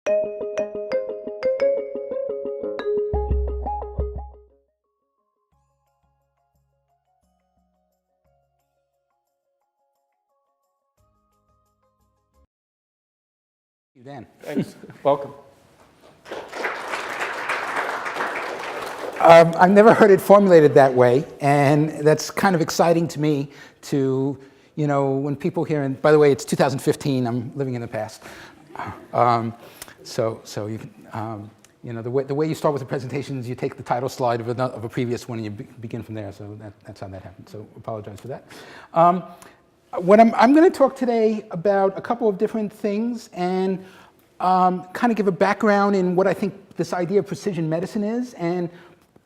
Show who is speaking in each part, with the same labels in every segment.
Speaker 1: Dan.
Speaker 2: Thanks.
Speaker 1: Welcome. I've never heard it formulated that way, and that's kind of exciting to me to, you know, when people hear, and by the way, it's 2015, I'm living in the past. So you can, you know, the way you start with the presentations, you take the title slide of a previous one and you begin from there, so that's how that happened, so apologize for that. What I'm going to talk today about a couple of different things and kind of give a background in what I think this idea of precision medicine is. And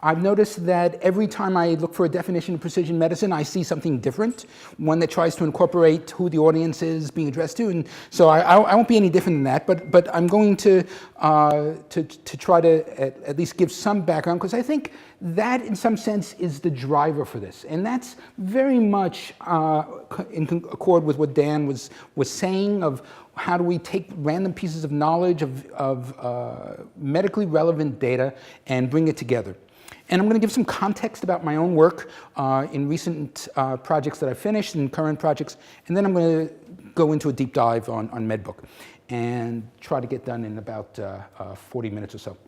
Speaker 1: I've noticed that every time I look for a definition of precision medicine, I see something different, one that tries to incorporate who the audience is being addressed to. And so I won't be any different than that, but I'm going to try to at least give some background, because I think that in some sense is the driver for this. And that's very much in accord with what Dan was saying of how do we take random pieces of knowledge of medically relevant data and bring it together. And I'm going to give some context about my own work in recent projects that I've finished and current projects. And then I'm going to go into a deep dive on MedBook and try to get done in about 40 minutes or so.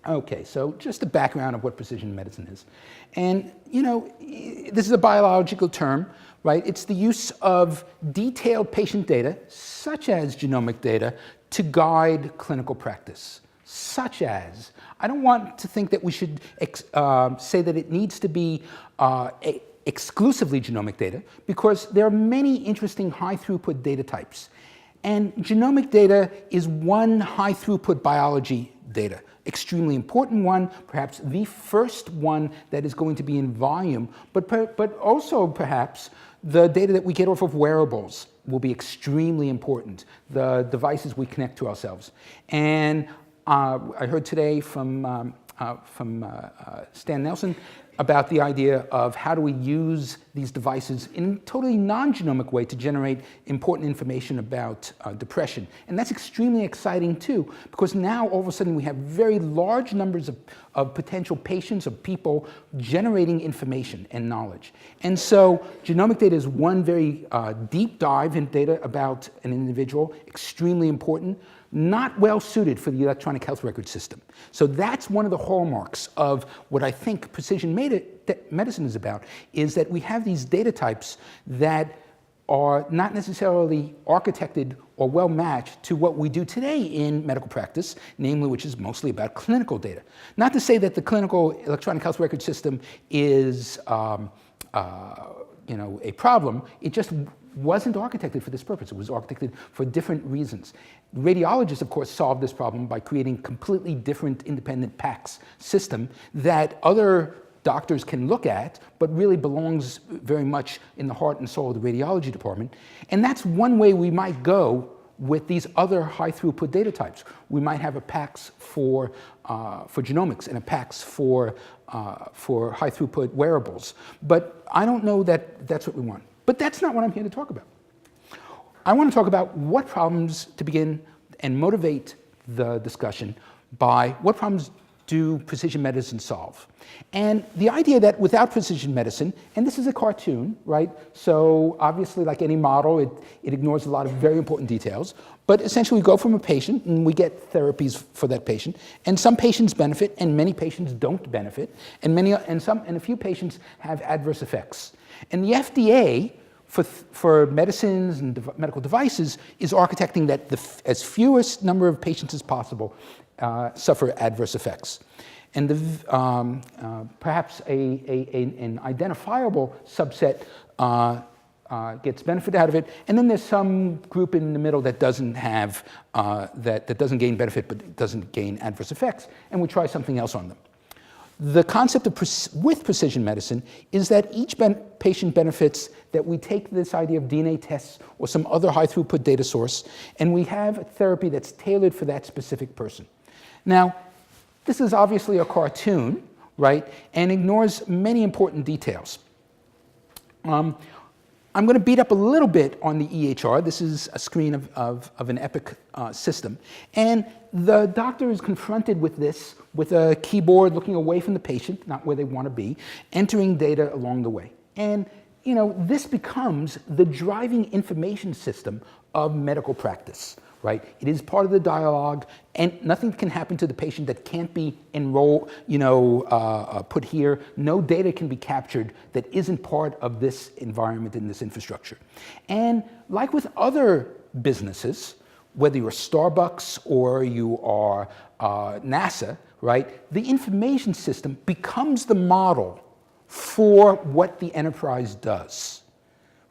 Speaker 1: Okay, so just the background of what precision medicine is. And, you know, this is a biological term, right? It's the use of detailed patient data, such as genomic data, to guide clinical practice. Such as, I don't want to think that we should say that it needs to be exclusively genomic data, because there are many interesting high throughput data types. And genomic data is one high throughput biology data, extremely important one, perhaps the first one that is going to be in volume, but also perhaps the data that we get off of wearables will be extremely important, the devices we connect to ourselves. And I heard today from Stan Nelson about the idea of how do we use these devices in a totally non-genomic way to generate important information about depression. And that's extremely exciting too, because now all of a sudden we have very large numbers of potential patients, of people generating information and knowledge. And so genomic data is one very deep dive in data about an individual, extremely important, not well suited for the electronic health record system. So that's one of the hallmarks of what I think precision medicine is about, is that we have these data types that are not necessarily architected or well matched to what we do today in medical practice, namely which is mostly about clinical data. Not to say that the clinical electronic health record system is you know, a problem, it just wasn't architected for this purpose. It was architected for different reasons. Radiologists, of course, solved this problem by creating completely different independent PACS system that other doctors can look at, but really belongs very much in the heart and soul of the radiology department. And that's one way we might go with these other high throughput data types. We might have a PACS for genomics and a PACS for high throughput wearables. But I don't know that that's what we want. But that's not what I'm here to talk about. I want to talk about what problems to begin and motivate the discussion by what problems do precision medicine solve. And the idea that without precision medicine, and this is a cartoon, right? So obviously, like any model, it ignores a lot of very important details. But essentially, we go from a patient and we get therapies for that patient. And some patients benefit and many patients don't benefit. And a few patients have adverse effects. And the FDA, for medicines and medical devices, is architecting that as fewest number of patients as possible suffer adverse effects. And perhaps an identifiable subset gets benefit out of it, and then there's some group in the middle that doesn't have, that doesn't gain benefit but doesn't gain adverse effects, and we try something else on them. The concept of with precision medicine is that each patient benefits that we take this idea of DNA tests or some other high throughput data source, and we have a therapy that's tailored for that specific person. Now, this is obviously a cartoon, right, and ignores many important details. I'm going to beat up a little bit on the EHR. This is a screen of an Epic system. And the doctor is confronted with this, with a keyboard looking away from the patient, not where they want to be, entering data along the way. And this becomes the driving information system of medical practice, right? It is part of the dialogue, and nothing can happen to the patient that can't be enrolled, put here. No data can be captured that isn't part of this environment and this infrastructure. And like with other businesses, whether you're Starbucks or you are NASA, right? The information system becomes the model for what the enterprise does,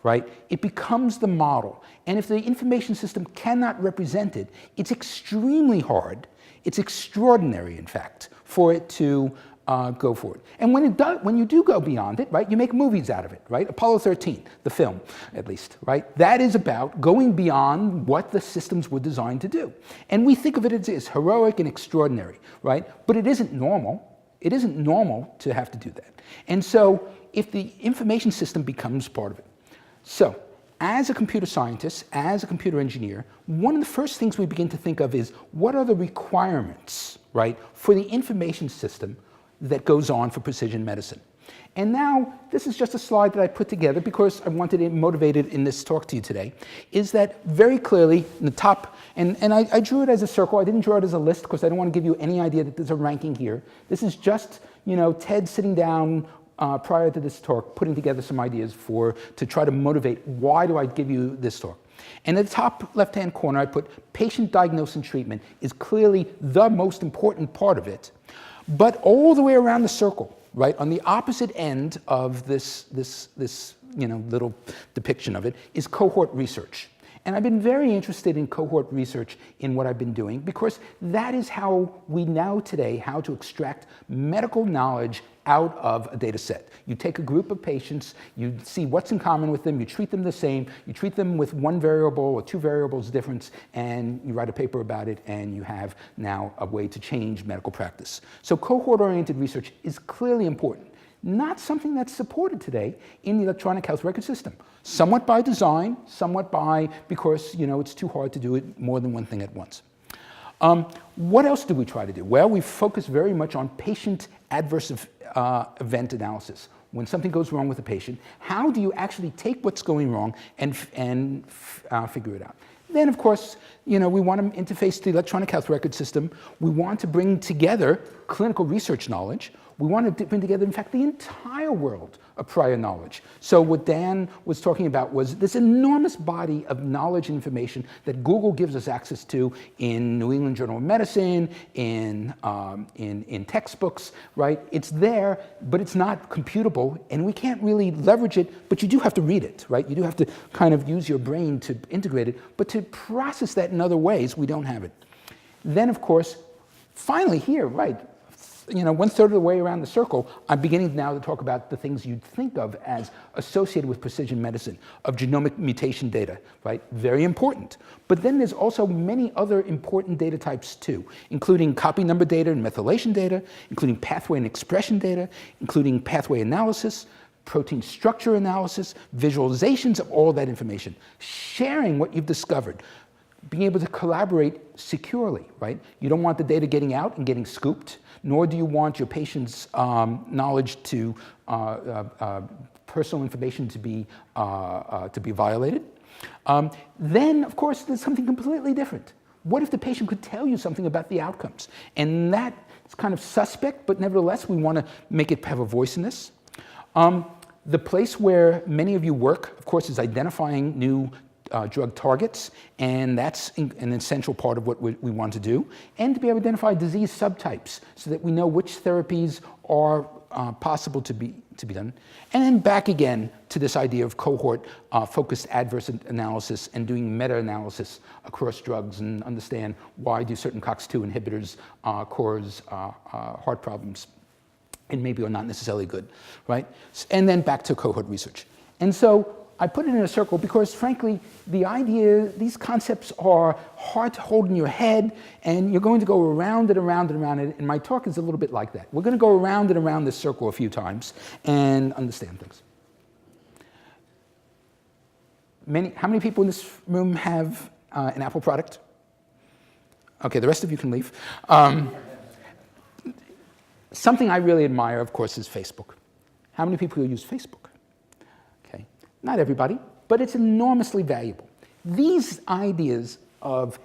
Speaker 1: right? It becomes the model. And if the information system cannot represent it, it's extremely hard, it's extraordinary, in fact, for it to go forward. And when you do go beyond it, right, you make movies out of it, right? Apollo 13, the film, at least, right? That is about going beyond what the systems were designed to do. And we think of it as heroic and extraordinary, right? But it isn't normal. It isn't normal to have to do that. And so if the information system becomes part of it. So as a computer scientist, as a computer engineer, one of the first things we begin to think of is what are the requirements, right, for the information system that goes on for precision medicine. And now, this is just a slide that I put together because I wanted to motivate it in this talk to you today, is that very clearly in the top, and I drew it as a circle, I didn't draw it as a list because I don't want to give you any idea that there's a ranking here. This is just, Ted sitting down prior to this talk, putting together some ideas to try to motivate why do I give you this talk. And at the top left-hand corner, I put patient diagnosis and treatment is clearly the most important part of it. But all the way around the circle, right, on the opposite end of this little depiction of it is cohort research. And I've been very interested in cohort research in what I've been doing because that is how we know today how to extract medical knowledge out of a data set. You take a group of patients, you see what's in common with them, you treat them the same, you treat them with one variable or two variables difference, and you write a paper about it, and you have now a way to change medical practice. So cohort-oriented research is clearly important. Not something that's supported today in the electronic health record system. Somewhat by design, somewhat because it's too hard to do it more than one thing at once. What else do we try to do? Well, we focus very much on patient adverse event analysis. When something goes wrong with a patient, how do you actually take what's going wrong and figure it out? Then, of course, we want to interface the electronic health record system. We want to bring together clinical research knowledge. We want to bring together, in fact, the entire world of prior knowledge. So what Dan was talking about was this enormous body of knowledge and information that Google gives us access to in New England Journal of Medicine, in textbooks, right? It's there, but it's not computable, and we can't really leverage it, but you do have to read it, right? You do have to kind of use your brain to integrate it, but to process that in other ways, we don't have it. Then, of course, finally here, right, 1/3 of the way around the circle, I'm beginning now to talk about the things you'd think of as associated with precision medicine, of genomic mutation data, right? Very important. But then there's also many other important data types too, including copy number data and methylation data, including pathway and expression data, including pathway analysis, protein structure analysis, visualizations of all that information, sharing what you've discovered, being able to collaborate securely, right? You don't want the data getting out and getting scooped, nor do you want your patient's knowledge to personal information to be violated. Then, of course, there's something completely different. What if the patient could tell you something about the outcomes? And that is kind of suspect, but nevertheless, we want to make it have a voice in this. The place where many of you work, of course, is identifying new drug targets, and that's an essential part of what we want to do, and to be able to identify disease subtypes so that we know which therapies are possible to be done. And then back again to this idea of cohort-focused adverse analysis and doing meta-analysis across drugs and understand why do certain COX-2 inhibitors cause heart problems and maybe are not necessarily good, right? And then back to cohort research. And so I put it in a circle because, frankly, the idea, these concepts are hard to hold in your head, and you're going to go around and around and around it, and my talk is a little bit like that. We're going to go around and around this circle a few times and understand things. How many people in this room have an Apple product? Okay, the rest of you can leave. Something I really admire, of course, is Facebook. How many people use Facebook? Okay, not everybody, but it's enormously valuable. These ideas of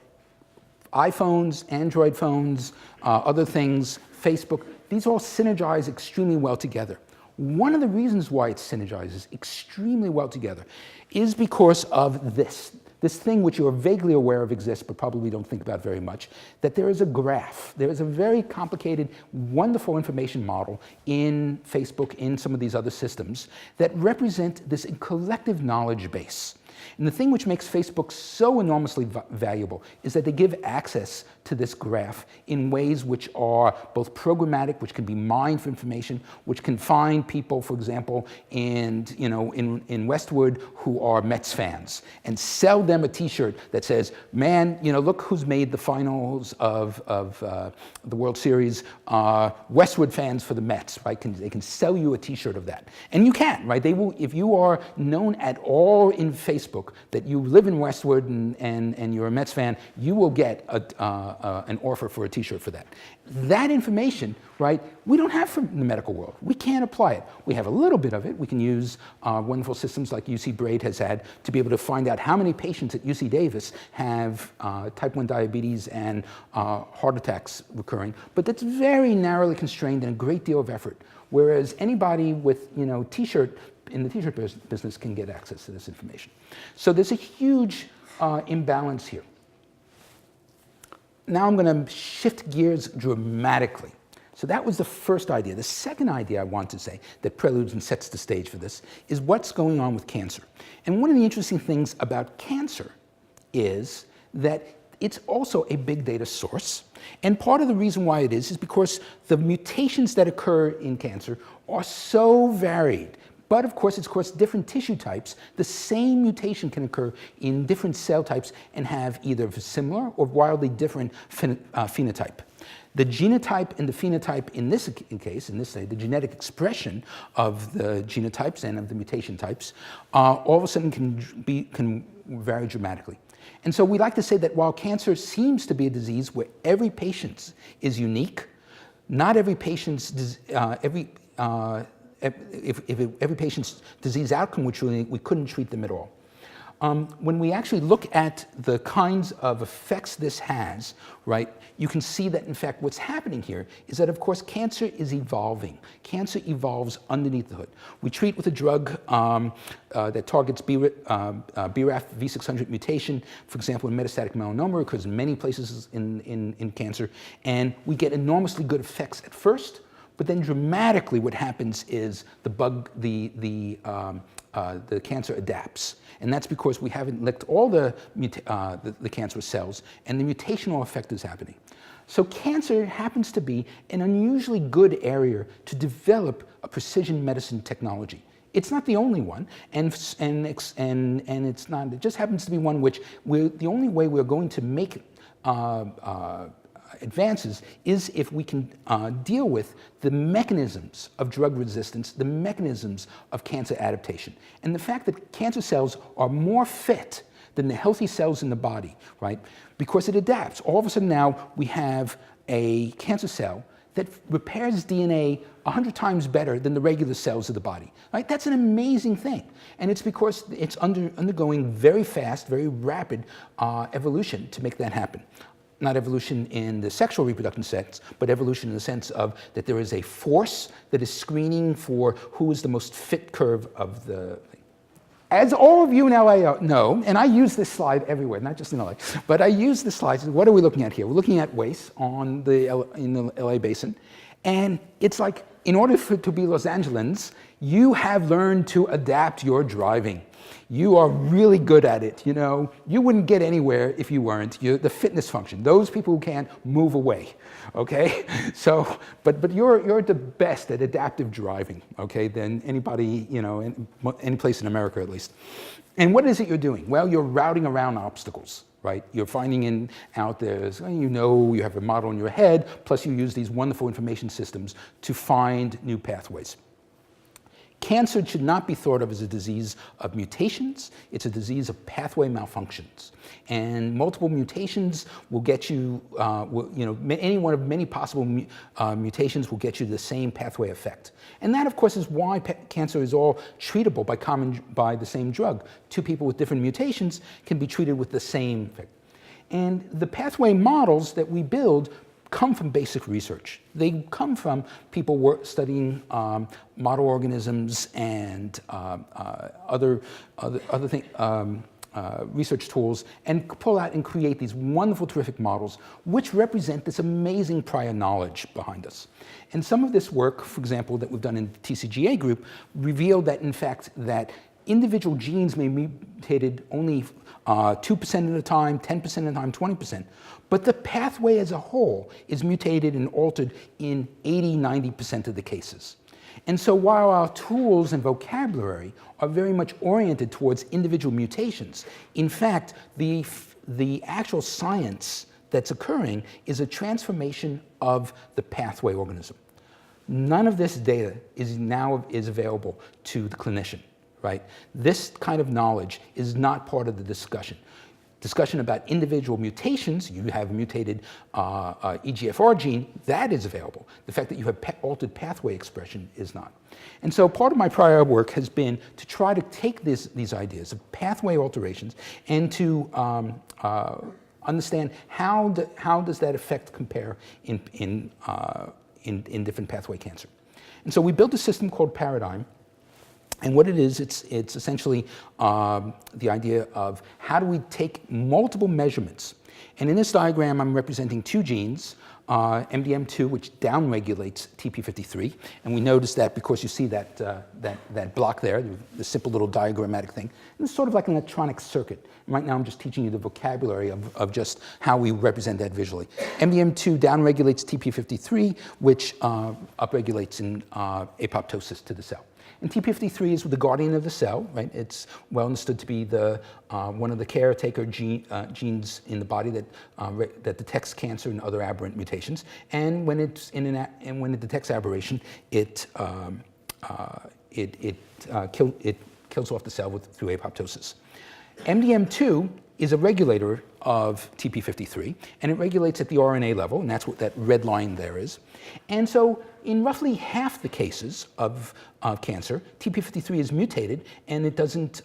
Speaker 1: iPhones, Android phones, other things, Facebook, these all synergize extremely well together. One of the reasons why it synergizes extremely well together is because of this thing which you're vaguely aware of exists but probably don't think about very much, that there is a graph. There is a very complicated, wonderful information model in Facebook, in some of these other systems, that represent this collective knowledge base. And the thing which makes Facebook so enormously valuable is that they give access to this graph in ways which are both programmatic, which can be mined for information, which can find people, for example, in Westwood who are Mets fans, and sell them a T-shirt that says, "Man, look who's made the finals of the World Series. Westwood fans for the Mets, right? They can sell you a T-shirt of that, and you can, right? They will, if you are known at all in Facebook that you live in Westwood and you're a Mets fan, you will get an offer for a T-shirt for that. That information, right, we don't have from the medical world. We can't apply it. We have a little bit of it. We can use wonderful systems like UC Braid has had to be able to find out how many patients at UC Davis have type 1 diabetes and heart attacks recurring, but that's very narrowly constrained and a great deal of effort. Whereas anybody with, T-shirt, in the T-shirt business can get access to this information. So there's a huge imbalance here. Now I'm going to shift gears dramatically. So that was the first idea. The second idea I want to say that preludes and sets the stage for this is what's going on with cancer. And one of the interesting things about cancer is that it's also a big data source. And part of the reason why it is because the mutations that occur in cancer are so varied. But of course, it's across different tissue types. The same mutation can occur in different cell types and have either a similar or wildly different phenotype. The genotype and the phenotype in this case, the genetic expression of the genotypes and of the mutation types, all of a sudden can vary dramatically. And so we like to say that while cancer seems to be a disease where every patient is unique, not every patient's every patient's disease outcome, which we couldn't treat them at all. When we actually look at the kinds of effects this has, right, you can see that in fact what's happening here is that of course cancer is evolving. Cancer evolves underneath the hood. We treat with a drug that targets BRAF V600 mutation, for example, in metastatic melanoma, occurs in many places in cancer, and we get enormously good effects at first. But then dramatically what happens is the cancer adapts. And that's because we haven't licked all the cancerous cells and the mutational effect is happening. So cancer happens to be an unusually good area to develop a precision medicine technology. It's not the only one, and it's not, it just happens to be one which the only way we're going to make advances is if we can deal with the mechanisms of drug resistance, the mechanisms of cancer adaptation. And the fact that cancer cells are more fit than the healthy cells in the body, right? Because it adapts. All of a sudden now we have a cancer cell that repairs DNA 100 times better than the regular cells of the body, right? That's an amazing thing. And it's because it's undergoing very fast, very rapid evolution to make that happen. Not evolution in the sexual reproductive sense, but evolution in the sense of that there is a force that is screening for who is the most fit curve of the thing. As all of you in LA know, and I use this slide everywhere, not just in LA, but I use this slide. What are we looking at here? We're looking at waste in the LA basin. And it's like, in order to be Los Angelans, you have learned to adapt your driving. You are really good at it, You wouldn't get anywhere if you weren't. The fitness function. Those people who can't move away, okay? So, but you're the best at adaptive driving, okay, than anybody, any place in America at least. And what is it you're doing? Well, you're routing around obstacles, right? You're finding out there's, you have a model in your head, plus you use these wonderful information systems to find new pathways. Cancer should not be thought of as a disease of mutations. It's a disease of pathway malfunctions. And multiple mutations will get you, any one of many possible mutations will get you the same pathway effect. And that, of course, is why cancer is all treatable by the same drug. Two people with different mutations can be treated with the same effect. And the pathway models that we build come from basic research. They come from people studying model organisms and other research tools, and pull out and create these wonderful, terrific models which represent this amazing prior knowledge behind us. And some of this work, for example, that we've done in the TCGA group, revealed that, in fact, that individual genes may be mutated only 2% at a time, 10% at a time, 20%. But the pathway as a whole is mutated and altered in 80–90% of the cases. And so while our tools and vocabulary are very much oriented towards individual mutations, in fact, the actual science that's occurring is a transformation of the pathway organism. None of this data is available to the clinician, right? This kind of knowledge is not part of the discussion. Discussion about individual mutations, you have a mutated EGFR gene, that is available. The fact that you have altered pathway expression is not. And so part of my prior work has been to try to take these ideas of pathway alterations and to understand how does that effect compare in different pathway cancer. And so we built a system called Paradigm. And what it is, it's essentially the idea of how do we take multiple measurements. And in this diagram, I'm representing two genes, MDM2, which downregulates TP53. And we notice that because you see that block there, the simple little diagrammatic thing. And it's sort of like an electronic circuit. And right now, I'm just teaching you the vocabulary of just how we represent that visually. MDM2 downregulates TP53, which upregulates in apoptosis to the cell. And TP53 is the guardian of the cell, right? It's well understood to be one of the caretaker genes in the body that detects cancer and other aberrant mutations. And when when it detects aberration, it kills off the cell through apoptosis. MDM2 is a regulator of TP53, and it regulates at the RNA level, and that's what that red line there is. And so in roughly half the cases of cancer, TP53 is mutated, and it doesn't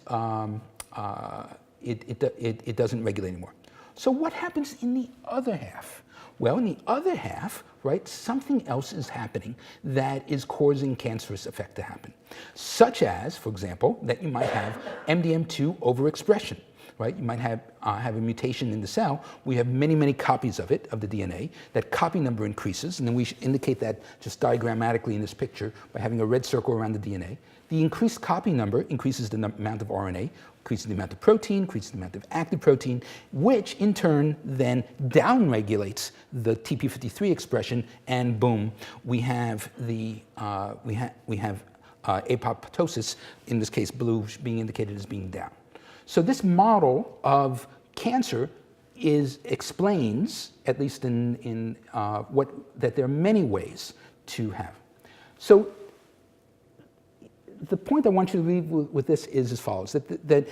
Speaker 1: regulate anymore. So what happens in the other half? Well, in the other half, right, something else is happening that is causing cancerous effect to happen, such as, for example, that you might have MDM2 overexpression. Right? You might have a mutation in the cell. We have many, many copies of it, of the DNA. That copy number increases, and then we indicate that just diagrammatically in this picture by having a red circle around the DNA. The increased copy number increases the amount of RNA, increases the amount of protein, increases the amount of active protein, which in turn then downregulates the TP53 expression, and boom, we have apoptosis. In this case, blue being indicated as being down. So this model of cancer explains, at least that there are many ways to have. So the point I want you to leave with this is as follows: that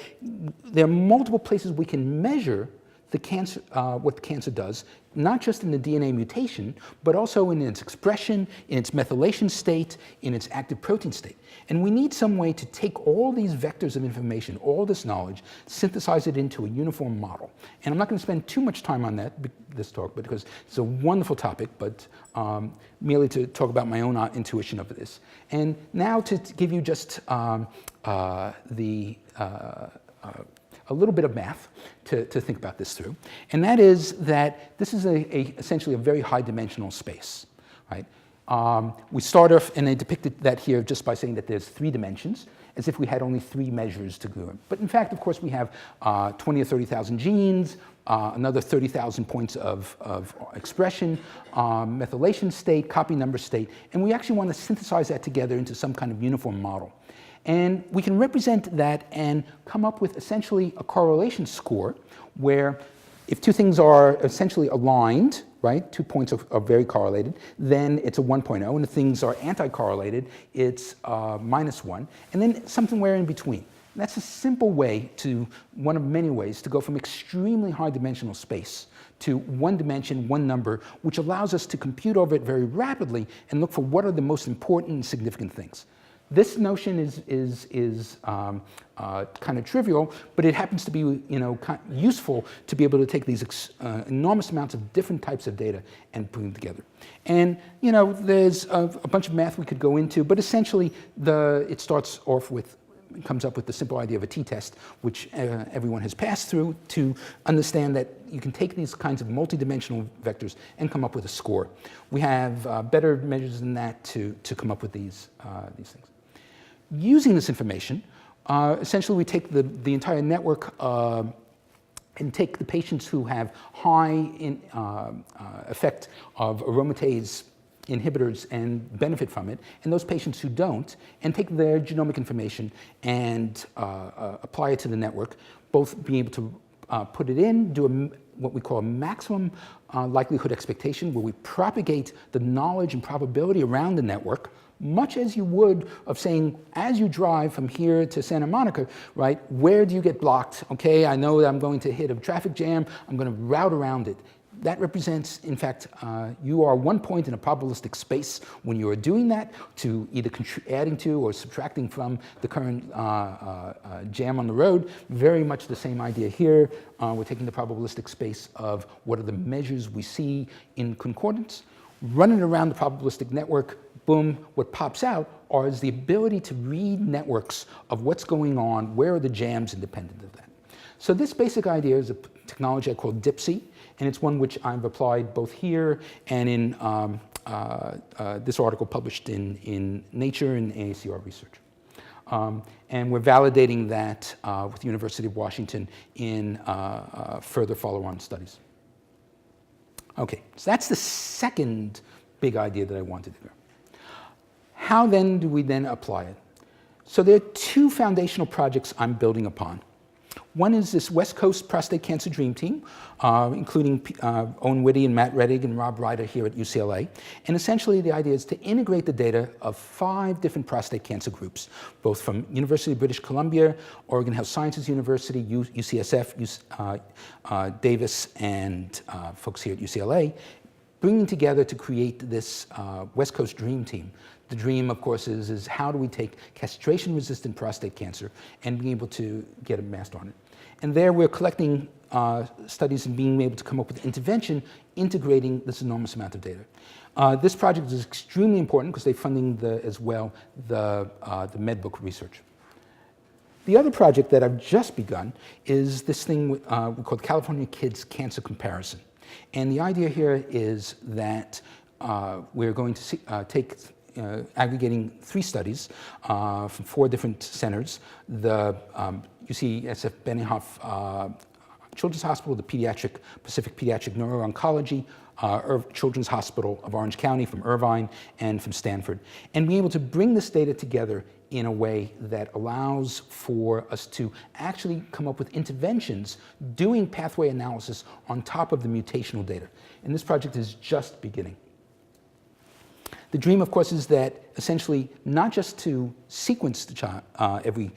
Speaker 1: there are multiple places we can measure the cancer, what the cancer does, not just in the DNA mutation, but also in its expression, in its methylation state, in its active protein state. And we need some way to take all these vectors of information, all this knowledge, synthesize it into a uniform model. And I'm not going to spend too much time on this talk, because it's a wonderful topic, but merely to talk about my own intuition of this. And now to give you just a little bit of math to think about this through. And that is that this is essentially a very high-dimensional space, right? We start off, and I depicted that here just by saying that there's 3 dimensions, as if we had only 3 measures to go. But in fact, of course, we have 20 or 30,000 genes, another 30,000 points of expression, methylation state, copy number state, and we actually want to synthesize that together into some kind of uniform model. And we can represent that and come up with essentially a correlation score where If two things are essentially aligned, right, 2 points are very correlated, then it's a 1.0, and if things are anti-correlated, it's -1, and then somewhere in between. And that's a simple way to, one of many ways, to go from extremely high dimensional space to one dimension, one number, which allows us to compute over it very rapidly and look for what are the most important and significant things. This notion is kind of trivial, but it happens to be useful to be able to take these enormous amounts of different types of data and put them together. And there's a bunch of math we could go into, but essentially it starts off with, comes up with the simple idea of a t-test, which everyone has passed through, to understand that you can take these kinds of multidimensional vectors and come up with a score. We have better measures than that to come up with these things. Using this information, essentially we take the entire network and take the patients who have high effect of aromatase inhibitors and benefit from it, and those patients who don't, and take their genomic information and apply it to the network, both being able to put it in, do what we call a maximum likelihood expectation, where we propagate the knowledge and probability around the network, much as you would of saying, as you drive from here to Santa Monica, right, where do you get blocked? Okay, I know that I'm going to hit a traffic jam, I'm going to route around it. That represents, in fact, you are 1 point in a probabilistic space when you are doing that, to either adding to or subtracting from the current jam on the road. Very much the same idea here. We're taking the probabilistic space of what are the measures we see in concordance, running around the probabilistic network. Boom, what pops out is the ability to read networks of what's going on, where are the jams independent of that. So this basic idea is a technology I call DIPSY, and it's one which I've applied both here and in this article published in Nature and AACR Research. And we're validating that with the University of Washington in further follow-on studies. Okay, so that's the second big idea that I wanted to go. How then do we then apply it? So there are two foundational projects I'm building upon. One is this West Coast Prostate Cancer Dream Team, including Owen Whitty and Matt Rettig and Rob Ryder here at UCLA. And essentially the idea is to integrate the data of 5 different prostate cancer groups, both from University of British Columbia, Oregon Health Sciences University, UCSF, Davis, and folks here at UCLA, bringing together to create this West Coast Dream Team. The dream, of course, is how do we take castration-resistant prostate cancer and being able to get a mask on it. And there we're collecting studies and being able to come up with intervention integrating this enormous amount of data. This project is extremely important because they're funding as well the MedBook research. The other project that I've just begun is this thing we call California Kids Cancer Comparison. And the idea here is that we're going to take aggregating 3 studies from 4 different centers, the UCSF Benioff Children's Hospital, the Pacific Pediatric Neuro-Oncology, Children's Hospital of Orange County from Irvine, and from Stanford, and being able to bring this data together in a way that allows for us to actually come up with interventions doing pathway analysis on top of the mutational data. And this project is just beginning. The dream, of course, is that essentially not just to sequence the every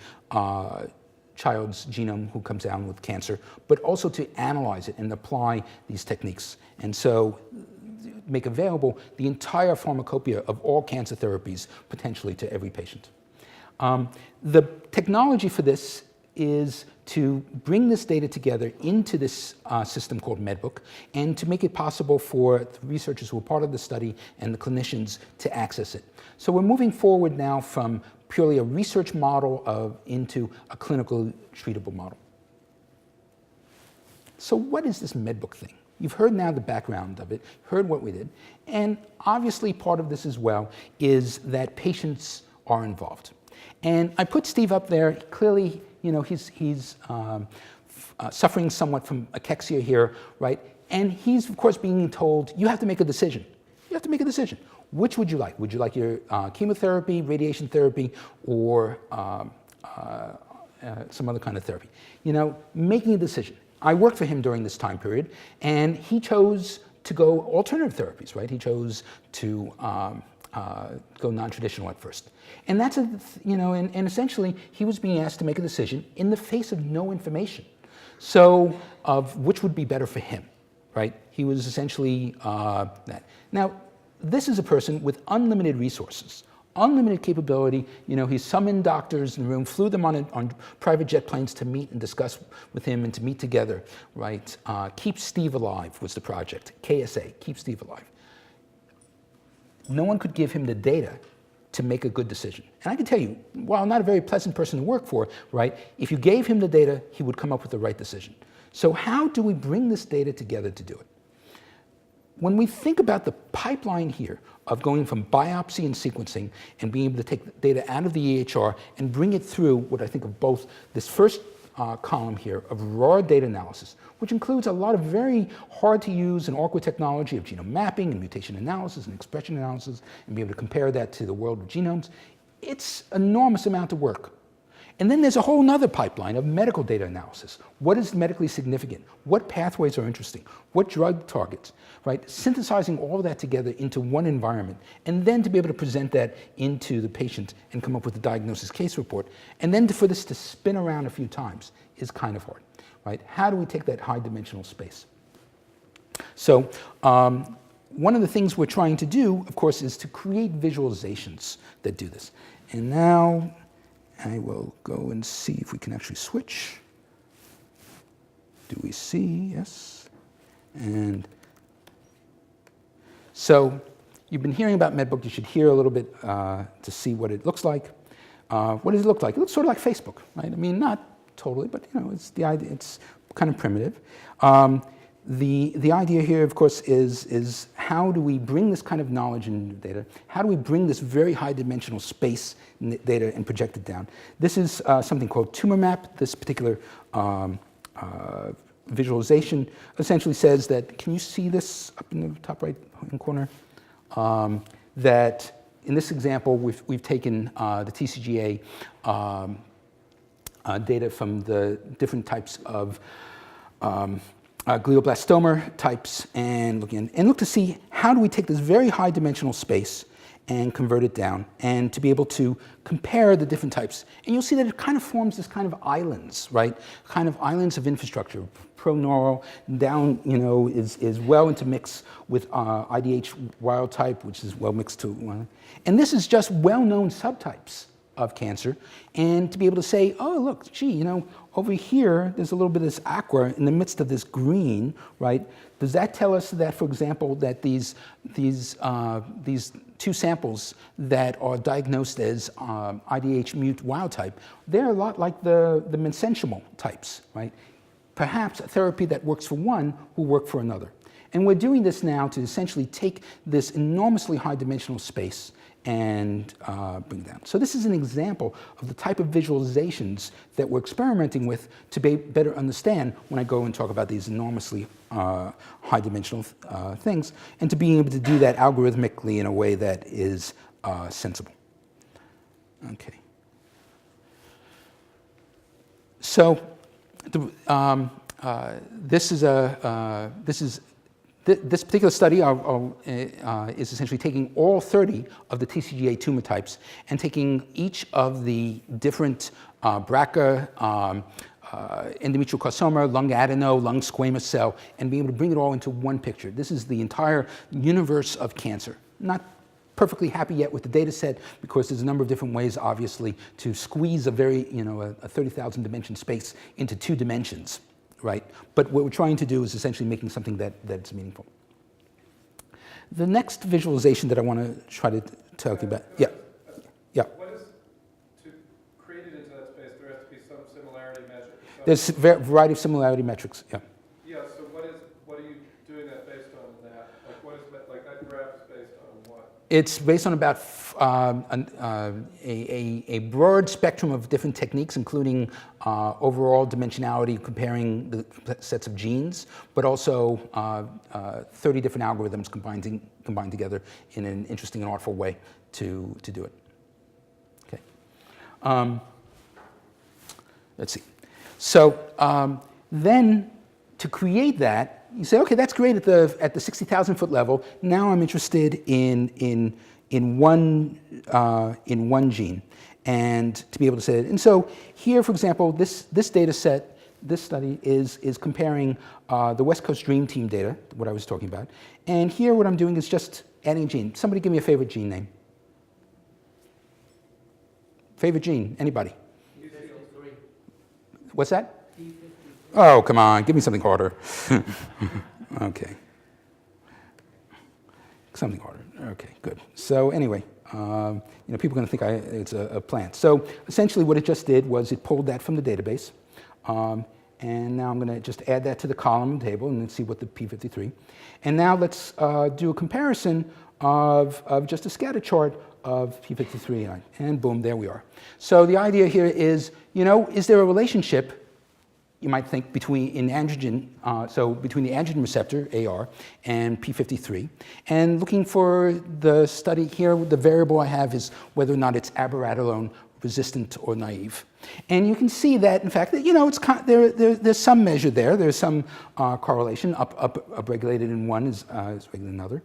Speaker 1: child's genome who comes down with cancer, but also to analyze it and apply these techniques. And so make available the entire pharmacopoeia of all cancer therapies potentially to every patient. The technology for this is to bring this data together into this system called MedBook, and to make it possible for the researchers who are part of the study and the clinicians to access it. So we're moving forward now from purely a research model into a clinical treatable model. So what is this MedBook thing? You've heard now the background of it, heard what we did, and obviously part of this as well is that patients are involved. And I put Steve up there. Clearly, he's suffering somewhat from cachexia here, right? And he's, of course, being told, you have to make a decision. You have to make a decision. Which would you like? Would you like your chemotherapy, radiation therapy, or some other kind of therapy? Making a decision. I worked for him during this time period, and he chose to go alternative therapies, right? He chose to go non-traditional at first. And that's, and essentially he was being asked to make a decision in the face of no information. So of which would be better for him, right? He was essentially that. Now, this is a person with unlimited resources, unlimited capability. He summoned doctors in the room, flew them on private jet planes to meet and discuss with him and to meet together, right? Keep Steve Alive was the project, KSA, Keep Steve Alive. No one could give him the data to make a good decision. And I can tell you, while not a very pleasant person to work for, right, if you gave him the data, he would come up with the right decision. So how do we bring this data together to do it? When we think about the pipeline here of going from biopsy and sequencing and being able to take the data out of the EHR and bring it through what I think of both this first column here of raw data analysis, which includes a lot of very hard to use and awkward technology of genome mapping and mutation analysis and expression analysis, and be able to compare that to the world of genomes. It's an enormous amount of work. And then there's a whole other pipeline of medical data analysis. What is medically significant? What pathways are interesting? What drug targets, right? Synthesizing all of that together into one environment, and then to be able to present that into the patient and come up with a diagnosis case report, and then for this to spin around a few times is kind of hard, right? How do we take that high dimensional space? So one of the things we're trying to do, of course, is to create visualizations that do this. And now I will go and see if we can actually switch. Do we see? Yes. And so you've been hearing about MedBook. You should hear a little bit to see what it looks like. What does it look like? It looks sort of like Facebook, right? I mean, not totally, but it's the idea. It's kind of primitive. The idea here, of course, is how do we bring this kind of knowledge into data? How do we bring this very high dimensional space in the data and project it down? This is something called tumor map. This particular visualization essentially says that, can you see this up in the top right hand corner? That in this example, we've taken the TCGA data from the different types of glioblastoma types and look to see how do we take this very high dimensional space and convert it down and to be able to compare the different types. And you'll see that it kind of forms this kind of islands, right? Kind of islands of infrastructure. Pro-neural down, is well intermixed with IDH wild type, which is well mixed to, and this is just well-known subtypes of cancer, and to be able to say, oh, look, gee, over here, there's a little bit of this aqua in the midst of this green, right? Does that tell us that, for example, that these two samples that are diagnosed as IDH mut wild type, they're a lot like the mesenchymal types, right? Perhaps a therapy that works for one will work for another. And we're doing this now to essentially take this enormously high dimensional space and bring it down. So this is an example of the type of visualizations that we're experimenting with to better understand when I go and talk about these enormously high dimensional things, and to being able to do that algorithmically in a way that is sensible. Okay. So this particular study is essentially taking all 30 of the TCGA tumor types and taking each of the different BRCA, endometrial carcinoma, lung adeno, lung squamous cell, and being able to bring it all into one picture. This is the entire universe of cancer. Not perfectly happy yet with the data set because there's a number of different ways, obviously, to squeeze a very, a 30,000 dimension space into 2 dimensions. Right? But what we're trying to do is essentially making something that's meaningful. The next visualization that I want to try to talk about, yeah.
Speaker 2: What is, to create it into that space, there has to be some similarity metric?
Speaker 1: There's a variety of similarity metrics, yeah.
Speaker 2: Yeah, so what are you doing that based on that? Like what is, like that graph is based on what?
Speaker 1: It's based on about a broad spectrum of different techniques, including overall dimensionality, comparing the sets of genes, but also 30 different algorithms combined together in an interesting and artful way to do it. Okay. Let's see. So then to create that, you say, okay, that's great at the 60,000 foot level. Now I'm interested in one gene, and to be able to say it. And so here, for example, this data set, this study is comparing the West Coast Dream Team data, what I was talking about. And here what I'm doing is just adding a gene. Somebody give me a favorite gene name. Favorite gene, anybody? What's that? Oh, come on, give me something harder. Okay. Something harder. Okay, good. So anyway, people are going to think it's a plant. So essentially what it just did was it pulled that from the database. And now I'm going to just add that to the column table and then see what the P53. And now let's do a comparison of just a scatter chart of P53. And boom, there we are. So the idea here is, is there a relationship, you might think, between the androgen receptor, AR, and P53. And looking for the study here, the variable I have is whether or not it's abiraterone resistant or naive. And you can see that, in fact, there's some measure there. There's some correlation. Upregulated in one is regulated in another.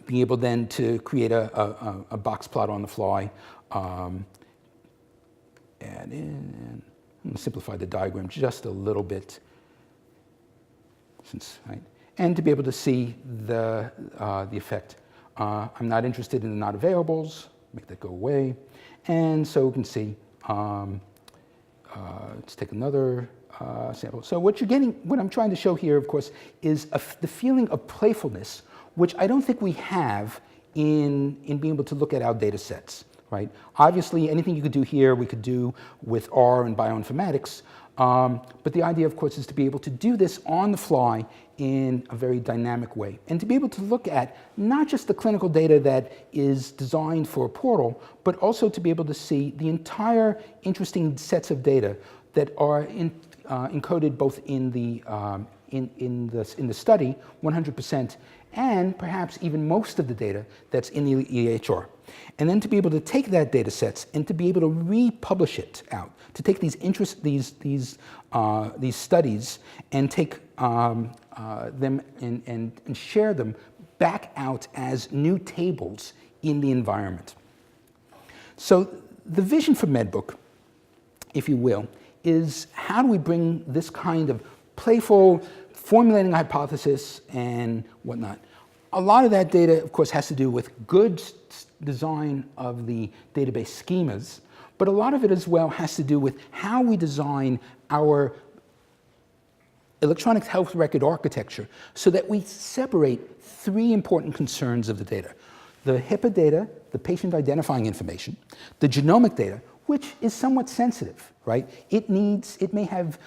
Speaker 1: Being able then to create a box plot on the fly. Add in, and simplify the diagram just a little bit, and to be able to see the effect. I'm not interested in the not availables, make that go away. And so we can see, let's take another sample. So what I'm trying to show here, of course, is the feeling of playfulness, which I don't think we have in being able to look at our data sets. Right? Obviously, anything you could do here, we could do with R and bioinformatics. But the idea, of course, is to be able to do this on the fly in a very dynamic way. And to be able to look at not just the clinical data that is designed for a portal, but also to be able to see the entire interesting sets of data that are encoded both in the study, 100%, and perhaps even most of the data that's in the EHR. And then to be able to take that data sets and to be able to republish it out, to take these studies and take them and share them back out as new tables in the environment. So the vision for MedBook, if you will, is how do we bring this kind of playful formulating a hypothesis and whatnot. A lot of that data, of course, has to do with good design of the database schemas, but a lot of it as well has to do with how we design our electronic health record architecture so that we separate three important concerns of the data. The HIPAA data, the patient identifying information, the genomic data, which is somewhat sensitive, right? It may have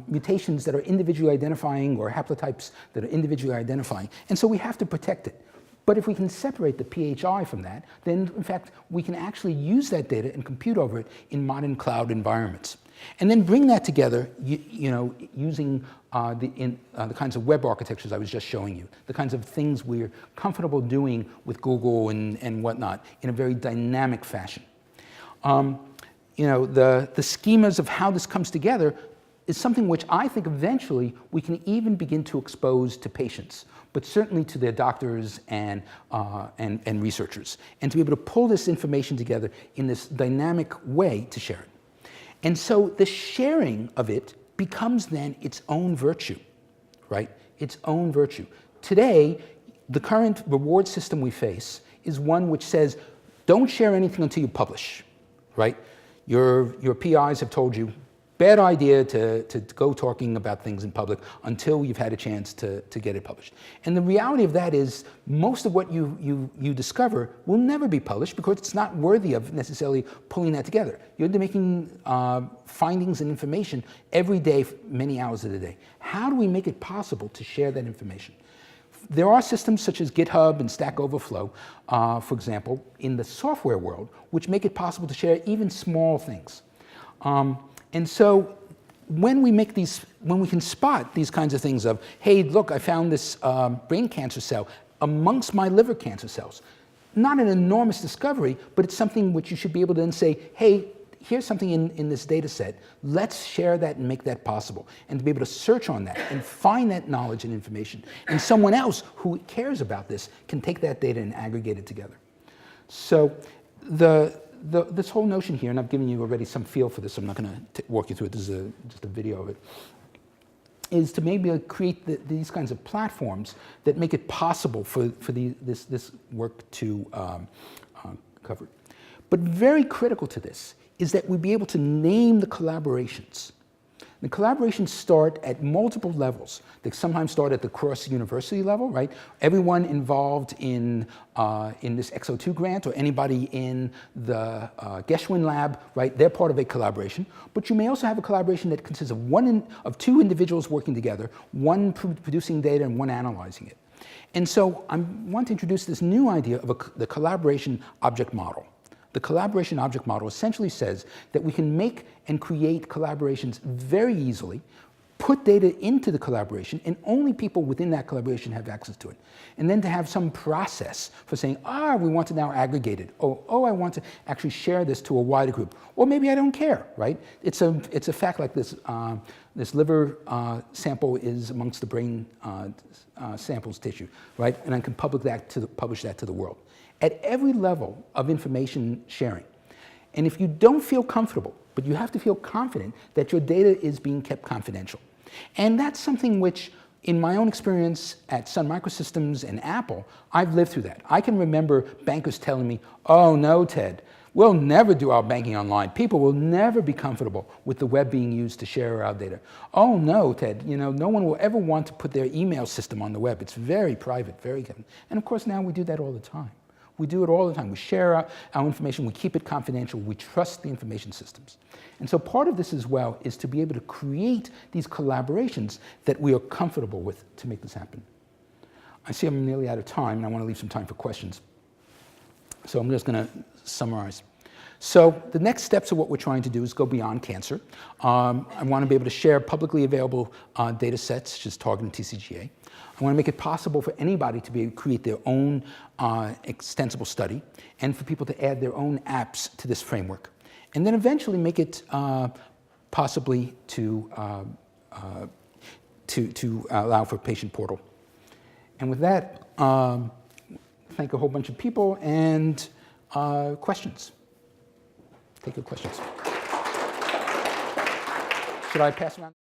Speaker 1: mutations that are individually identifying or haplotypes that are individually identifying, and so we have to protect it. But if we can separate the PHI from that, then in fact we can actually use that data and compute over it in modern cloud environments. And then bring that together, using the kinds of web architectures I was just showing you, the kinds of things we're comfortable doing with Google and whatnot in a very dynamic fashion. The schemas of how this comes together is something which I think eventually we can even begin to expose to patients, but certainly to their doctors and researchers, and to be able to pull this information together in this dynamic way to share it. And so the sharing of it becomes then its own virtue, right? Its own virtue. Today, the current reward system we face is one which says, don't share anything until you publish, right? Your PIs have told you, bad idea to go talking about things in public until you've had a chance to get it published. And the reality of that is most of what you discover will never be published because it's not worthy of necessarily pulling that together. You're making findings and information every day, many hours of the day. How do we make it possible to share that information? There are systems such as GitHub and Stack Overflow, for example, in the software world, which make it possible to share even small things. And so when we can spot these kinds of things of, hey, look, I found this brain cancer cell amongst my liver cancer cells. Not an enormous discovery, but it's something which you should be able to then say, hey, here's something in this data set, let's share that and make that possible. And to be able to search on that and find that knowledge and information. And someone else who cares about this can take that data and aggregate it together. So this whole notion here, and I've given you already some feel for this, so I'm not going to walk you through it, this is just a video of it, is to maybe create these kinds of platforms that make it possible for this work to cover. But very critical to this is that we be able to name the collaborations. The collaborations start at multiple levels. They sometimes start at the cross-university level, right? Everyone involved in this XO2 grant or anybody in the Geschwin lab, right? They're part of a collaboration. But you may also have a collaboration that consists of two individuals working together, one producing data and one analyzing it. And so I want to introduce this new idea of the collaboration object model. The collaboration object model essentially says that we can make and create collaborations very easily, put data into the collaboration, and only people within that collaboration have access to it. And then to have some process for saying, we want to now aggregate it. I want to actually share this to a wider group. Or maybe I don't care, right? It's a fact like this. This liver sample is amongst the brain samples tissue, right? And I can publish that to the world. At every level of information sharing. And if you don't feel comfortable, but you have to feel confident that your data is being kept confidential. And that's something which, in my own experience at Sun Microsystems and Apple, I've lived through that. I can remember bankers telling me, oh no, Ted, we'll never do our banking online. People will never be comfortable with the web being used to share our data. Oh no, Ted, no one will ever want to put their email system on the web. It's very private, very good. And of course now we do that all the time. We do it all the time. We share our information, we keep it confidential, we trust the information systems. And so part of this as well is to be able to create these collaborations that we are comfortable with to make this happen. I see I'm nearly out of time, and I want to leave some time for questions. So I'm just going to summarize. So the next steps of what we're trying to do is go beyond cancer. I want to be able to share publicly available data sets, just targeting TCGA. I want to make it possible for anybody to be able to create their own extensible study and for people to add their own apps to this framework. And then eventually make it possibly to allow for patient portal. And with that, thank a whole bunch of people and questions. Take your questions. Should I pass around?